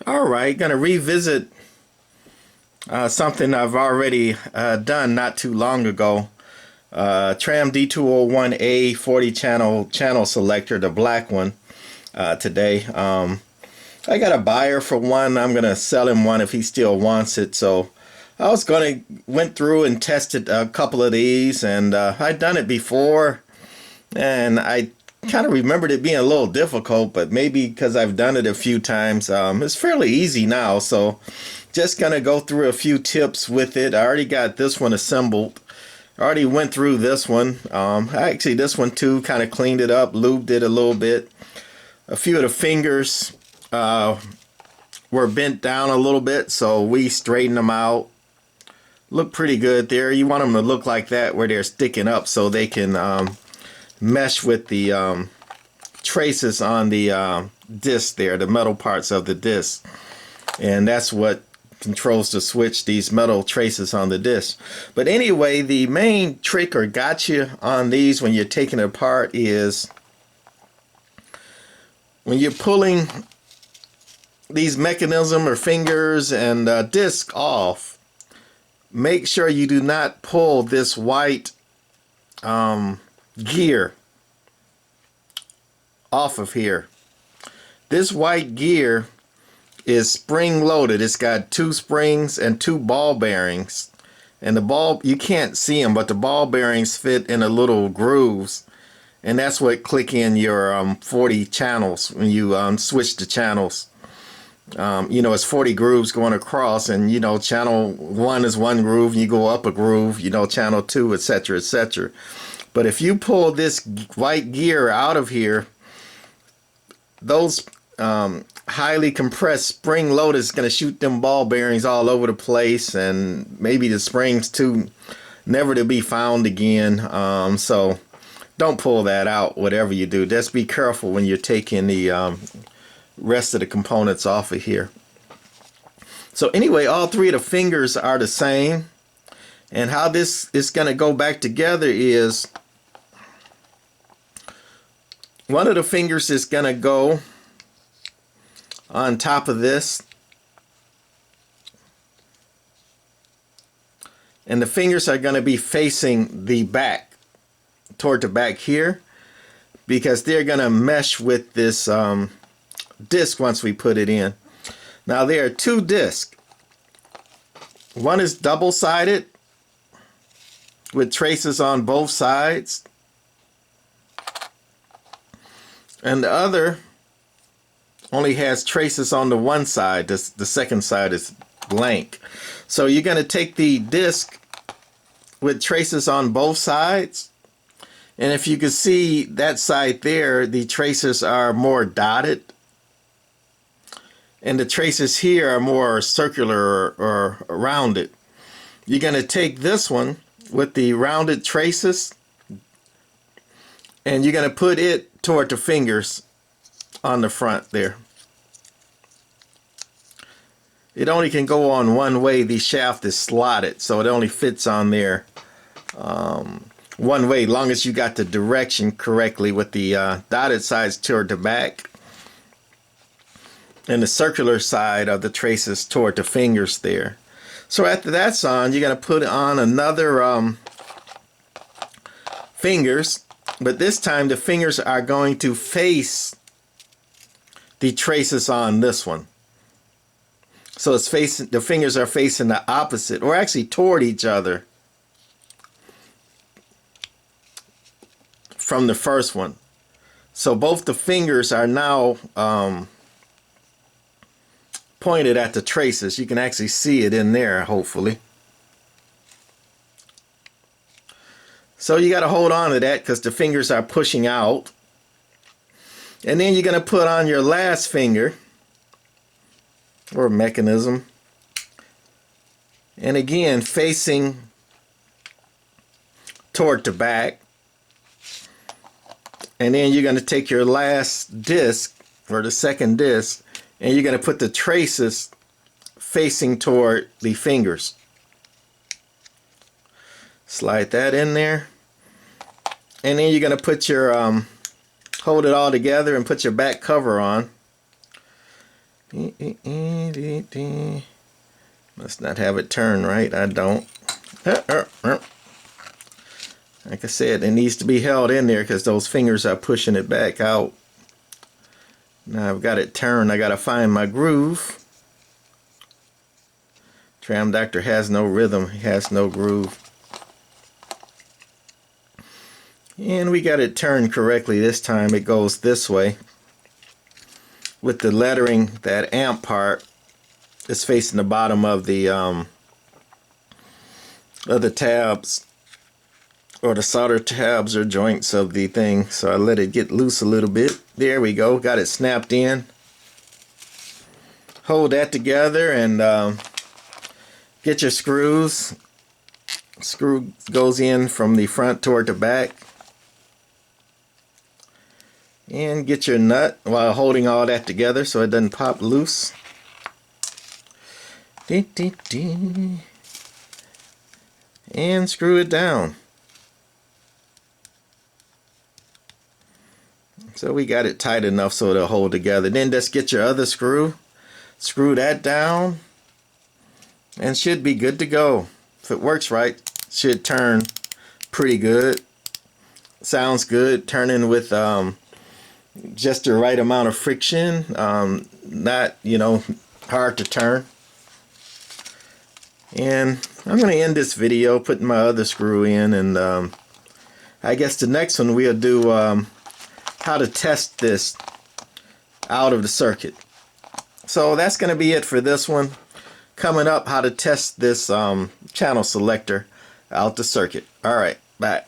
All right, gonna revisit something I've already done not too long ago. Tram D201A 40 channel selector, the black one, today. I got a buyer for one. I'm gonna sell him one if he still wants it. So I was went through and tested a couple of these, and I'd done it before, and I kind of remembered it being a little difficult, but maybe because I've done it a few times, it's fairly easy now. So just gonna go through a few tips with it. I already got this one assembled. I already went through this one. Actually, this one too, kind of cleaned it up, lubed it a little bit. A few of the fingers were bent down a little bit, so we straightened them out. Look pretty good there. You want them to look like that where they're sticking up so they can mesh with the traces on the disc there, the metal parts of the disc. And that's what controls the switch, these metal traces on the disc. But anyway, the main trick or gotcha on these when you're taking it apart is when you're pulling these mechanism or fingers and disc off, make sure you do not pull this white gear off of here. This white gear is spring loaded. It's got 2 springs and 2 ball bearings, and the ball, you can't see them, but the ball bearings fit in a little grooves, and that's what click in your 40 channels when you switch the channels. You know, it's 40 grooves going across, and you know, channel 1 is 1 groove, and you go up a groove, you know, channel 2, etc., etc. But if you pull this white gear out of here, those highly compressed spring load is going to shoot them ball bearings all over the place, and maybe the springs too, never to be found again. So don't pull that out, whatever you do. Just be careful when you're taking the rest of the components off of here. So anyway, all 3 of the fingers are the same, and how this is going to go back together is one of the fingers is going to go on top of this, and the fingers are going to be facing the back, toward the back here, because they're going to mesh with this disc once we put it in. Now there are 2 discs. One is double-sided with traces on both sides, and the other only has traces on the one side. The second side is blank. So you're going to take the disc with traces on both sides, and if you can see that side there, the traces are more dotted, and the traces here are more circular or rounded. You're going to take this one with the rounded traces, and you're going to put it toward the fingers on the front there. It only can go on one way. The shaft is slotted, so it only fits on there one way, long as you got the direction correctly with the dotted sides toward the back and the circular side of the traces toward the fingers there. So after that's on, you're going to put on another fingers, but this time the fingers are going to face the traces on this one. So it's facing, the fingers are facing the opposite, or actually toward each other from the first one. So both the fingers are now pointed at the traces. You can actually see it in there, hopefully. So you got to hold on to that because the fingers are pushing out. And then you're going to put on your last finger or mechanism, and again facing toward the back, and then you're going to take your last disc or the second disc, and you're going to put the traces facing toward the fingers. Slide that in there, and then you're going to put your hold it all together and put your back cover on. Must not have it turned right. I don't. Like I said, it needs to be held in there because those fingers are pushing it back out. Now I've got it turned. I got to find my groove. Tram Doctor has no rhythm. He has no groove. And we got it turned correctly this time. It goes this way. With the lettering, that amp part is facing the bottom of the tabs, or the solder tabs or joints of the thing. So I let it get loose a little bit. There we go. Got it snapped in. Hold that together and get your screws. Screw goes in from the front toward the back. And get your nut while holding all that together so it doesn't pop loose. And screw it down. So we got it tight enough so it'll hold together. Then just get your other screw. Screw that down. And should be good to go. If it works right, should turn pretty good. Sounds good. Turning with just the right amount of friction. Not, hard to turn. And I'm going to end this video putting my other screw in, and I guess the next one we'll do how to test this out of the circuit. So that's going to be it for this one. Coming up, how to test this channel selector out the circuit. Alright, bye.